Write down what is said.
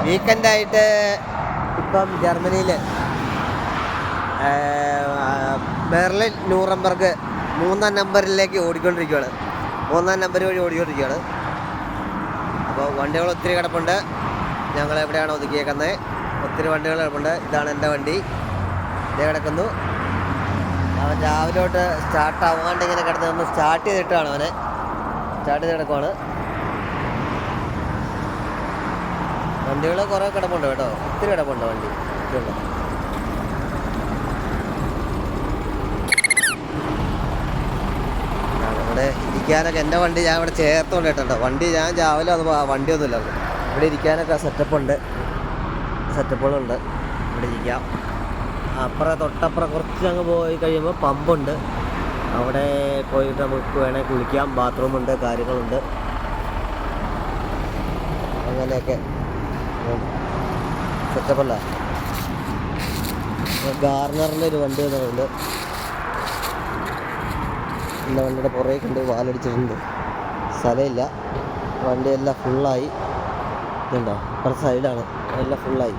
വീക്കെൻഡായിട്ട് ഇപ്പം ജർമ്മനിയിൽ Berlin Nuremberg 3-ാം നമ്പറിലേക്ക് ഓടിക്കൊണ്ടിരിക്കുകയാണ്. 3-ാം നമ്പർ വഴി ഓടിക്കൊണ്ടിരിക്കുകയാണ്. അപ്പോൾ വണ്ടികൾ ഒത്തിരി കിടപ്പുണ്ട്. ഞങ്ങൾ എവിടെയാണ് ഒതുക്കിയേക്കുന്നത്, ഒത്തിരി വണ്ടികൾ കിടപ്പുണ്ട്. ഇതാണ് എൻ്റെ വണ്ടി, ഇതേ കിടക്കുന്നു. അവൻ രാവിലെ തൊട്ട് സ്റ്റാർട്ട് ആവാണ്ട് ഇങ്ങനെ കിടന്ന് നമ്മൾ സ്റ്റാർട്ട് ചെയ്തിട്ടാണ് അവനെ സ്റ്റാർട്ട് ചെയ്ത് കിടക്കുവാണ്. വണ്ടികൾ കുറേ കിടപ്പുണ്ട് കേട്ടോ, ഒത്തിരി കിടപ്പുണ്ട് വണ്ടി. ഇതുണ്ട്, ഇവിടെ ഇരിക്കാനൊക്കെ എൻ്റെ വണ്ടി ഞാൻ ഇവിടെ ചേർത്തുകൊണ്ട് ഇട്ടുണ്ടോ. വണ്ടി ഞാൻ രാവിലെ അത് വണ്ടിയൊന്നുമില്ല, ഇവിടെ ഇരിക്കാനൊക്കെ സെറ്റപ്പുകളുണ്ട്. ഇവിടെ ഇരിക്കാം. തൊട്ടപ്പുറം കുറച്ച് അങ്ങ് പോയി കഴിയുമ്പോൾ പമ്പുണ്ട്, അവിടെ പോയിട്ട് നമുക്ക് വേണേൽ കുളിക്കാം. ബാത്റൂമുണ്ട്, കാര്യങ്ങളുണ്ട്, അങ്ങനെയൊക്കെ സെറ്റപ്പല്ല. ഗാർണറിൻ്റെ ഒരു വണ്ടി വന്നിട്ടുണ്ട്. എൻ്റെ വണ്ടിയുടെ പുറകെ കൊണ്ട് വാലടിച്ചിട്ടുണ്ട്, സ്ഥലമില്ല. വണ്ടിയെല്ലാം ഫുള്ളായി. ഇതുണ്ടോ, ഇപ്പുറത്തെ സൈഡാണ്, എല്ലാം ഫുള്ളായി.